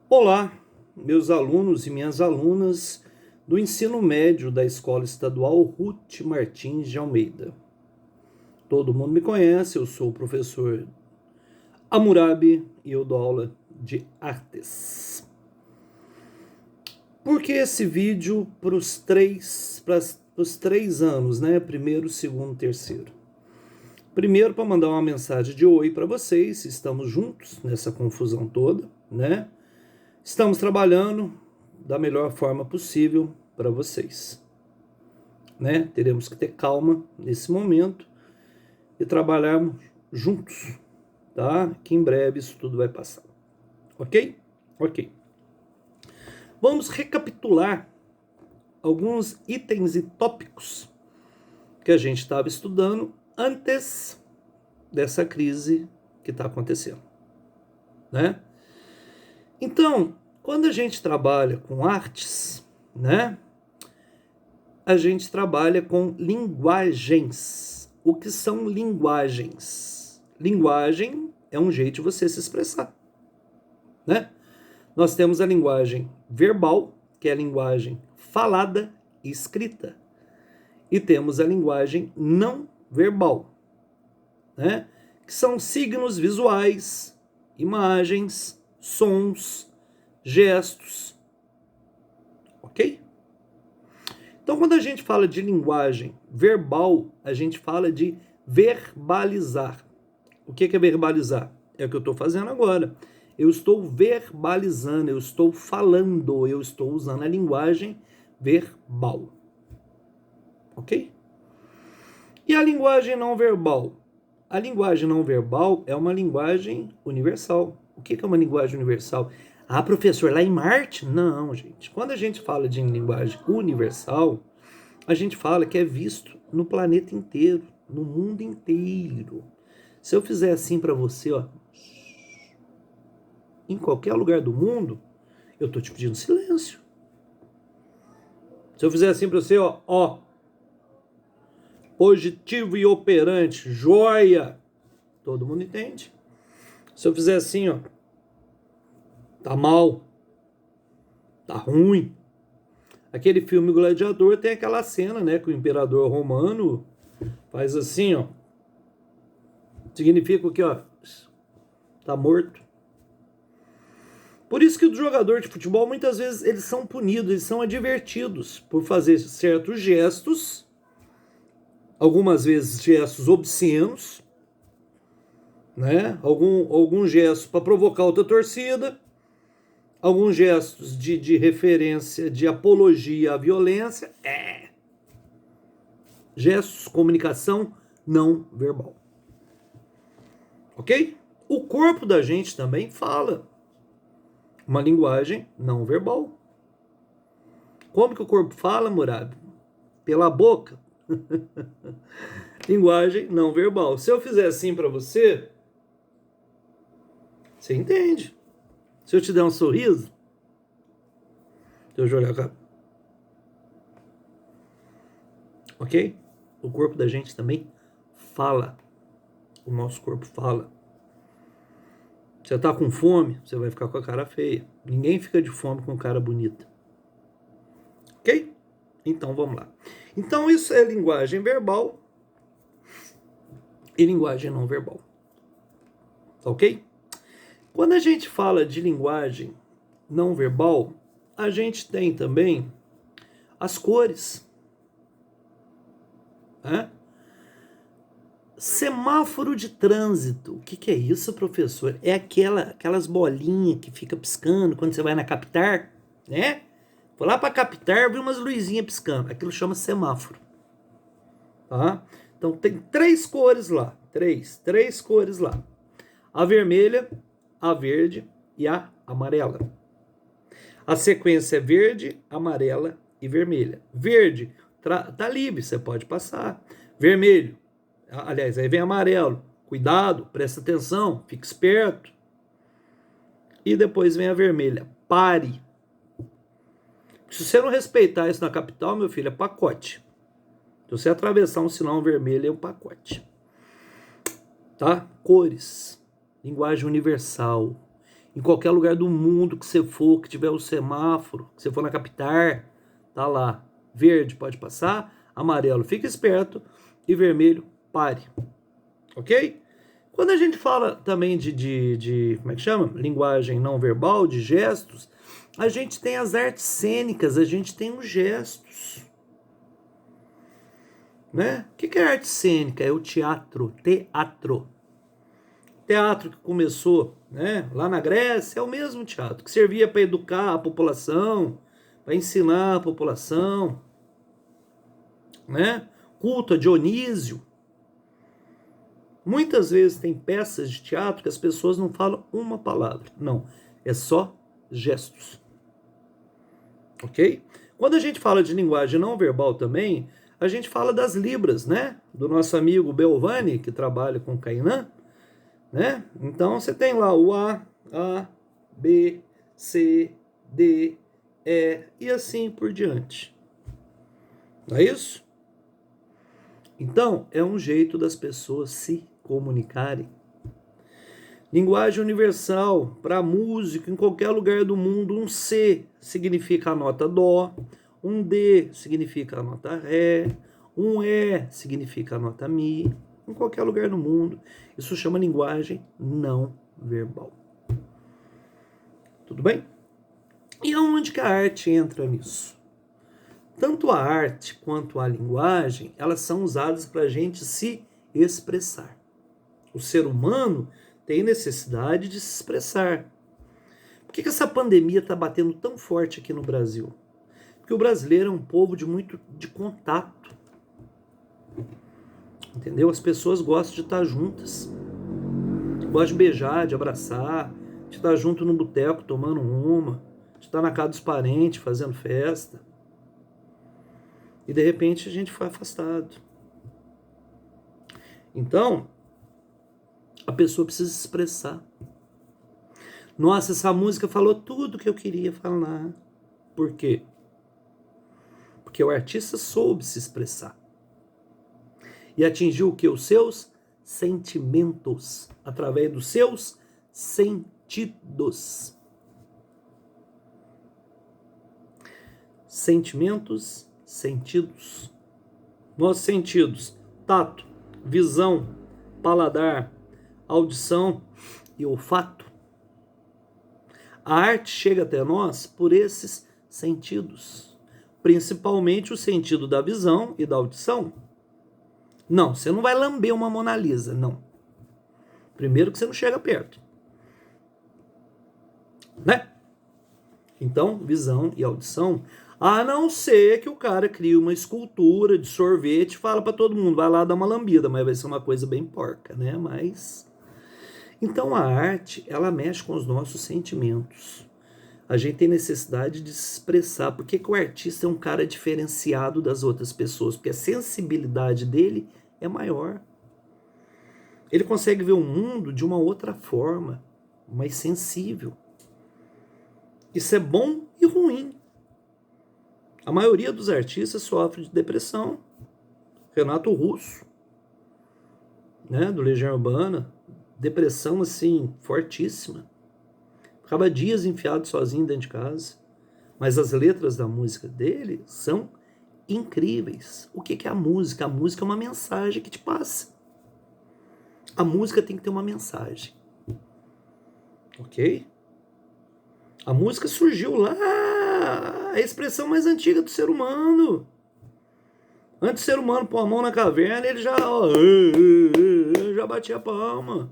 Olá, meus alunos e minhas alunas do ensino médio da Escola Estadual Ruth Martins de Almeida. Todo mundo me conhece, eu sou o professor Hammurabi e eu dou aula de artes. Por que esse vídeo para os três anos, né? Primeiro, segundo, terceiro? Primeiro, para mandar uma mensagem de oi para vocês, estamos juntos nessa confusão toda, né? Estamos trabalhando da melhor forma possível para vocês, né? Teremos que ter calma nesse momento e trabalharmos juntos, tá? Que em breve isso tudo vai passar, ok? Ok. Vamos recapitular alguns itens e tópicos que a gente estava estudando antes dessa crise que está acontecendo, né? Então, quando a gente trabalha com artes, né? A gente trabalha com linguagens. O que são linguagens? Linguagem é um jeito de você se expressar, né? Nós temos a linguagem verbal, que é a linguagem falada e escrita. E temos a linguagem não verbal, né? Que são signos visuais, imagens, sons, gestos, ok? Então, quando a gente fala de linguagem verbal, a gente fala de verbalizar. O que é verbalizar? É o que eu estou fazendo agora. Eu estou verbalizando, eu estou falando, eu estou usando a linguagem verbal. Ok? E a linguagem não verbal? A linguagem não verbal é uma linguagem universal. O que é uma linguagem universal? Ah, professor, lá em Marte? Não, gente. Quando a gente fala de linguagem universal, a gente fala que é visto no planeta inteiro, no mundo inteiro. Se eu fizer assim para você, ó, em qualquer lugar do mundo, eu tô te pedindo silêncio. Se eu fizer assim para você, ó, positivo e operante, joia, todo mundo entende. Se eu fizer assim, ó, tá mal, tá ruim. Aquele filme Gladiador tem aquela cena, né, que o imperador romano faz assim, ó. Significa o que, ó, tá morto. Por isso que o jogador de futebol, muitas vezes, eles são punidos, eles são advertidos por fazer certos gestos, algumas vezes gestos obscenos, né? Algum gesto para provocar outra torcida, alguns gestos de referência, de apologia à violência, gestos, comunicação não verbal. Ok? O corpo da gente também fala uma linguagem não verbal. Como que o corpo fala, Murado? Pela boca. Linguagem não verbal. Se eu fizer assim para você, você entende. Se eu te der um sorriso, eu olhar cá. Ok? O corpo da gente também fala. O nosso corpo fala. Você tá com fome, você vai ficar com a cara feia. Ninguém fica de fome com cara bonita. Ok? Então vamos lá. Então isso é linguagem verbal e linguagem não verbal. Ok? Quando a gente fala de linguagem não verbal, a gente tem também as cores. Né? Semáforo de trânsito. O que é isso, professor? É aquelas bolinhas que fica piscando quando você vai na Captar, né? Vou lá para Captar, vi umas luzinhas piscando. Aquilo chama semáforo. Tá? Então tem três cores lá. Três cores lá. A vermelha, a verde e a amarela. A sequência é verde, amarela e vermelha. Verde, tá livre, você pode passar. Vermelho, aliás, aí vem amarelo. Cuidado, presta atenção, fique esperto. E depois vem a vermelha. Pare. Se você não respeitar isso na capital, meu filho, é pacote. Se você atravessar um sinal vermelho, é um pacote. Tá? Cores. Linguagem universal. Em qualquer lugar do mundo que você for, que tiver o semáforo, que você for na capital, tá lá. Verde, pode passar. Amarelo, fica esperto. E vermelho, pare. Ok? Quando a gente fala também como é que chama? Linguagem não verbal, de gestos, a gente tem as artes cênicas, a gente tem os gestos. Né? O que é arte cênica? É o teatro. Teatro que começou, né, lá na Grécia, é o mesmo teatro, que servia para educar a população, para ensinar a população, né? Culto a Dionísio. Muitas vezes tem peças de teatro que as pessoas não falam uma palavra. Não, é só gestos. Ok? Quando a gente fala de linguagem não verbal também, a gente fala das libras, né? Do nosso amigo Belvani, que trabalha com Kainan, né? Então você tem lá o A, B, C, D, E e assim por diante. Não é isso? Então, é um jeito das pessoas se comunicarem. Linguagem universal, para músico, em qualquer lugar do mundo, um C significa a nota Dó, um D significa a nota Ré, um E significa a nota Mi, em qualquer lugar do mundo. Isso chama linguagem não verbal. Tudo bem? E aonde que a arte entra nisso? Tanto a arte quanto a linguagem, elas são usadas para a gente se expressar. O ser humano tem necessidade de se expressar. Por que essa pandemia está batendo tão forte aqui no Brasil? Porque o brasileiro é um povo de contato. Entendeu? As pessoas gostam de estar juntas. Gostam de beijar, de abraçar, de estar junto no boteco tomando uma, de estar na casa dos parentes fazendo festa. E de repente a gente foi afastado. Então, a pessoa precisa se expressar. Nossa, essa música falou tudo que eu queria falar. Por quê? Porque o artista soube se expressar. E atingiu o quê? Os seus sentimentos. Através dos seus sentidos. Sentimentos, sentidos. Nossos sentidos: tato, visão, paladar, audição e olfato. A arte chega até nós por esses sentidos, principalmente o sentido da visão e da audição. Não, você não vai lamber uma Mona Lisa, não. Primeiro que você não chega perto, né? Então, visão e audição, a não ser que o cara crie uma escultura de sorvete e fala para todo mundo, vai lá dar uma lambida, mas vai ser uma coisa bem porca, né? Mas então a arte, ela mexe com os nossos sentimentos. A gente tem necessidade de se expressar. Por que o artista é um cara diferenciado das outras pessoas? Porque a sensibilidade dele é maior. Ele consegue ver o mundo de uma outra forma, mais sensível. Isso é bom e ruim. A maioria dos artistas sofre de depressão. Renato Russo, né, do Legião Urbana, depressão assim, fortíssima. Ficava dias enfiado sozinho dentro de casa. Mas as letras da música dele são incríveis. O que é a música? A música é uma mensagem que te passa. A música tem que ter uma mensagem. Ok? A música surgiu lá, a expressão mais antiga do ser humano. Antes do ser humano pôr a mão na caverna, ele já batia a palma.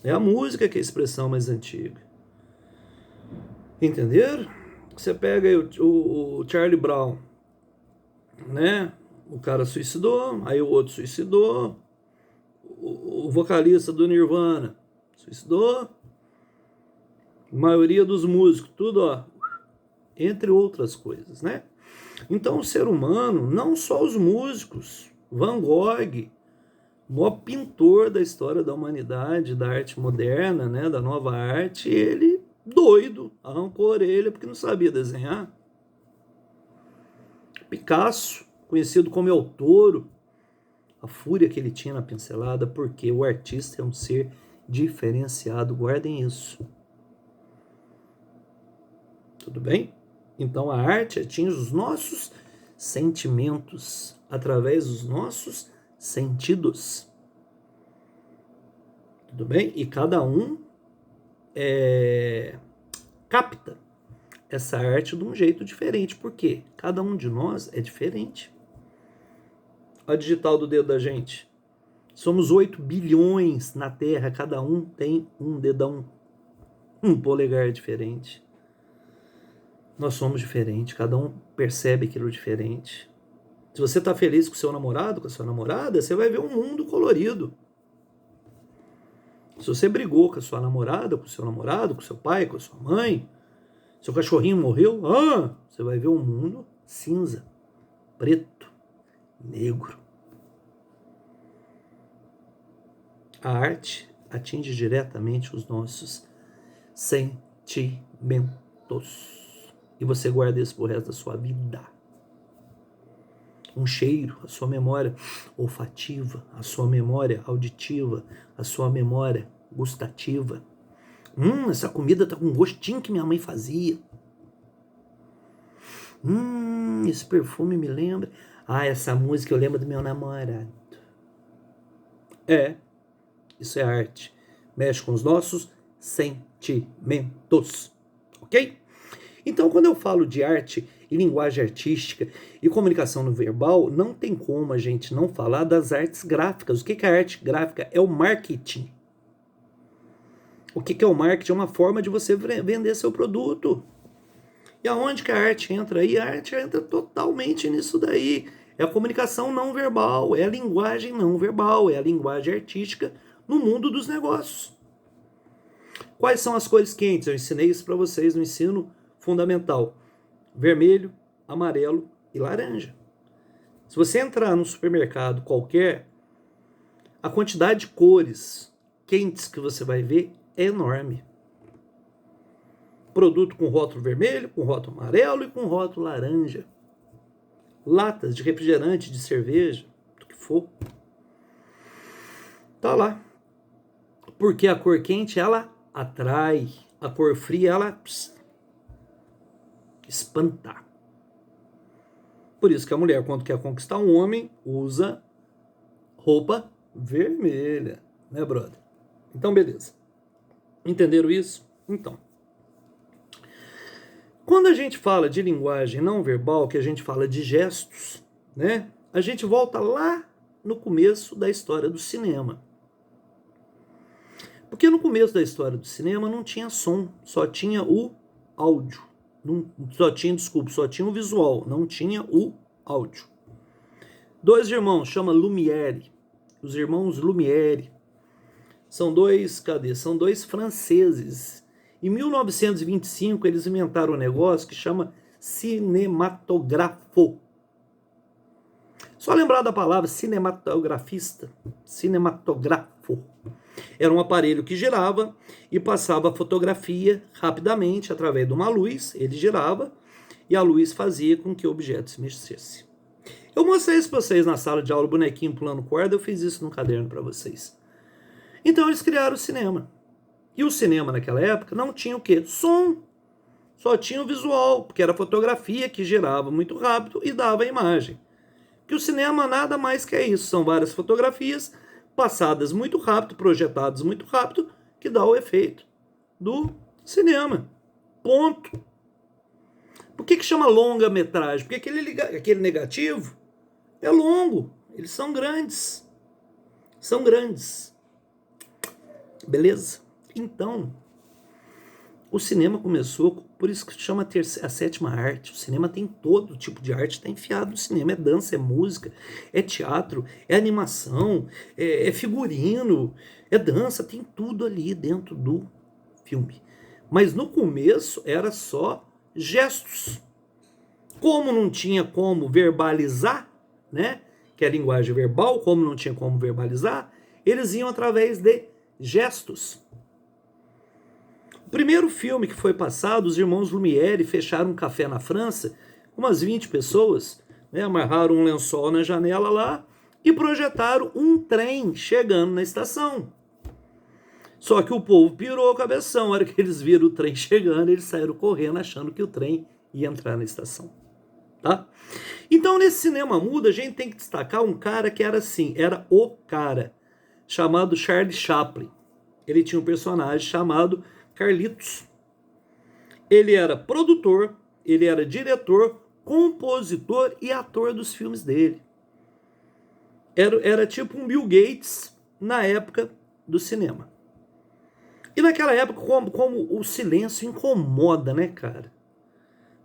É a música que é a expressão mais antiga. Entenderam? Você pega aí o Charlie Brown, né? O cara suicidou, aí o outro suicidou, o vocalista do Nirvana suicidou, a maioria dos músicos, tudo, ó, entre outras coisas, né? Então o ser humano, não só os músicos, Van Gogh, o maior pintor da história da humanidade, da arte moderna, né, da nova arte, ele, doido, arrancou a orelha porque não sabia desenhar. Picasso, conhecido como El Toro, a fúria que ele tinha na pincelada, porque o artista é um ser diferenciado, guardem isso. Tudo bem? Então a arte atinge os nossos sentimentos através dos nossos sentidos. Tudo bem? E cada um capta essa arte de um jeito diferente. Por quê? Cada um de nós é diferente. Olha a digital do dedo da gente. Somos 8 bilhões na Terra, cada um tem um dedão, um polegar diferente. Nós somos diferentes, cada um percebe aquilo diferente. Se você está feliz com o seu namorado, com a sua namorada, você vai ver um mundo colorido. Se você brigou com a sua namorada, com o seu namorado, com o seu pai, com a sua mãe, seu cachorrinho morreu, você vai ver um mundo cinza, preto, negro. A arte atinge diretamente os nossos sentimentos. E você guarda isso pro resto da sua vida. Um cheiro, a sua memória olfativa, a sua memória auditiva, a sua memória gustativa. Essa comida tá com um gostinho que minha mãe fazia. Esse perfume me lembra. Essa música eu lembro do meu namorado. Isso é arte. Mexe com os nossos sentimentos. Ok? Então, quando eu falo de arte e linguagem artística e comunicação no verbal, não tem como a gente não falar das artes gráficas. O que é a arte gráfica? É o marketing. O que é o marketing? É uma forma de você vender seu produto. E aonde que a arte entra aí? A arte entra totalmente nisso daí. É a comunicação não verbal, é a linguagem não verbal, é a linguagem artística no mundo dos negócios. Quais são as cores quentes? Eu ensinei isso para vocês no ensino fundamental. Vermelho, amarelo e laranja. Se você entrar num supermercado qualquer, a quantidade de cores quentes que você vai ver é enorme. Produto com rótulo vermelho, com rótulo amarelo e com rótulo laranja. Latas de refrigerante, de cerveja, do que for. Tá lá. Porque a cor quente, ela atrai. A cor fria, ela espanta. Por isso que a mulher, quando quer conquistar um homem, usa roupa vermelha. Né, brother? Então, beleza. Entenderam isso? Então. Quando a gente fala de linguagem não verbal, que a gente fala de gestos, né? A gente volta lá no começo da história do cinema. Porque no começo da história do cinema não tinha som, só tinha o áudio. Só tinha o visual, não tinha o áudio. Dois irmãos, chama Lumière. Os irmãos Lumière. São dois franceses. Em 1925, eles inventaram um negócio que chama cinematógrafo. Só lembrar da palavra cinematografista. Cinematógrafo. Era um aparelho que girava e passava a fotografia rapidamente através de uma luz. Ele girava e a luz fazia com que o objeto se mexesse. Eu mostrei isso para vocês na sala de aula, o bonequinho pulando corda. Eu fiz isso no caderno para vocês. Então eles criaram o cinema. E o cinema naquela época não tinha o quê? Som. Só tinha o visual, porque era fotografia que girava muito rápido e dava a imagem. Que o cinema nada mais que é isso. São várias fotografias passadas muito rápido, projetadas muito rápido, que dá o efeito do cinema. Ponto. Por que chama longa-metragem? Porque aquele negativo é longo. Eles são grandes. São grandes. Beleza? Então, o cinema começou, por isso que se chama a sétima arte. O cinema tem todo tipo de arte, está enfiado no cinema. É dança, é música, é teatro, é animação, é figurino, é dança, tem tudo ali dentro do filme. Mas no começo era só gestos. Como não tinha como verbalizar, né? Que é a linguagem verbal, como não tinha como verbalizar, eles iam através de gestos. O primeiro filme que foi passado, os irmãos Lumière fecharam um café na França, umas 20 pessoas, né, amarraram um lençol na janela lá e projetaram um trem chegando na estação. Só que o povo pirou a cabeção. A hora que eles viram o trem chegando, eles saíram correndo achando que o trem ia entrar na estação. Tá? Então, nesse cinema mudo, a gente tem que destacar um cara que era assim, era o cara, chamado Charlie Chaplin. Ele tinha um personagem chamado Carlitos. Ele era produtor, ele era diretor, compositor e ator dos filmes dele. Era tipo um Bill Gates na época do cinema. E naquela época, como o silêncio incomoda, né, cara?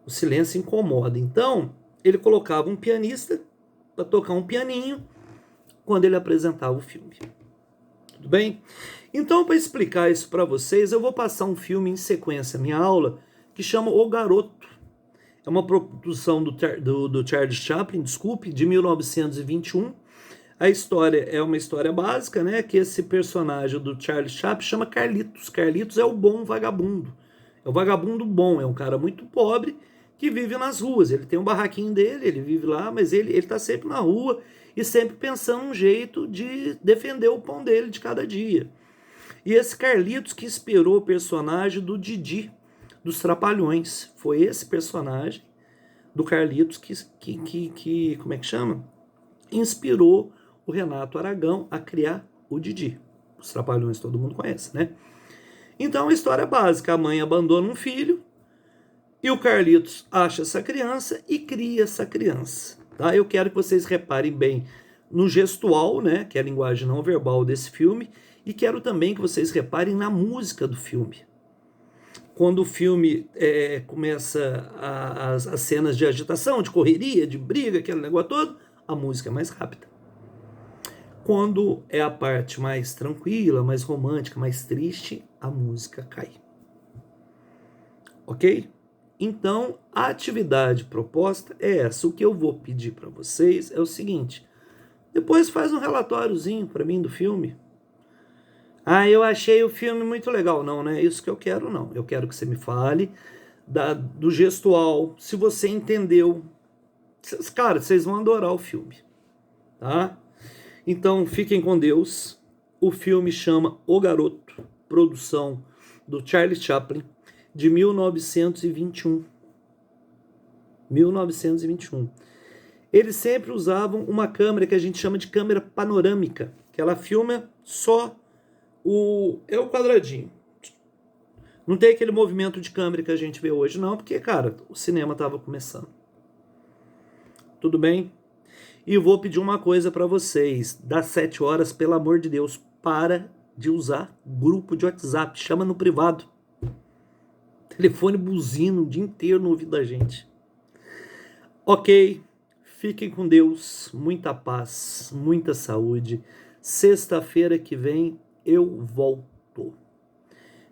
O silêncio incomoda. Então, ele colocava um pianista para tocar um pianinho quando ele apresentava o filme. Tudo bem? Então, para explicar isso para vocês, eu vou passar um filme em sequência, minha aula, que chama O Garoto. É uma produção do Charles Chaplin, desculpe, de 1921. A história é uma história básica, né? Que esse personagem do Charles Chaplin chama Carlitos. Carlitos é o bom vagabundo. É o vagabundo bom, é um cara muito pobre que vive nas ruas. Ele tem um barraquinho dele, ele vive lá, mas ele tá sempre na rua e sempre pensando um jeito de defender o pão dele de cada dia. E esse Carlitos que inspirou o personagem do Didi, dos Trapalhões. Foi esse personagem do Carlitos que como é que chama? Inspirou o Renato Aragão a criar o Didi. Os Trapalhões todo mundo conhece, né? Então a história é básica, a mãe abandona um filho e o Carlitos acha essa criança e cria essa criança. Tá? Eu quero que vocês reparem bem no gestual, né, que é a linguagem não verbal desse filme, e quero também que vocês reparem na música do filme. Quando o filme começa as cenas de agitação, de correria, de briga, aquele negócio todo, a música é mais rápida. Quando é a parte mais tranquila, mais romântica, mais triste, a música cai. Ok? Então, a atividade proposta é essa. O que eu vou pedir para vocês é o seguinte. Depois faz um relatóriozinho para mim do filme. Ah, eu achei o filme muito legal. Não, não é isso que eu quero, não. Eu quero que você me fale do gestual, se você entendeu. Cara, vocês vão adorar o filme. Tá? Então, fiquem com Deus. O filme chama O Garoto, produção do Charlie Chaplin, de 1921. 1921. Eles sempre usavam uma câmera que a gente chama de câmera panorâmica, que ela filma só o quadradinho. Não tem aquele movimento de câmera que a gente vê hoje, não, porque, cara, o cinema estava começando. Tudo bem? E vou pedir uma coisa para vocês. Das 7 horas, pelo amor de Deus, para de usar grupo de WhatsApp. Chama no privado. Telefone buzina o dia inteiro no ouvido da gente. Ok, fiquem com Deus. Muita paz, muita saúde. Sexta-feira que vem eu volto.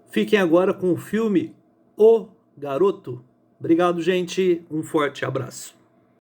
Fiquem agora com o filme O Garoto. Obrigado, gente. Um forte abraço.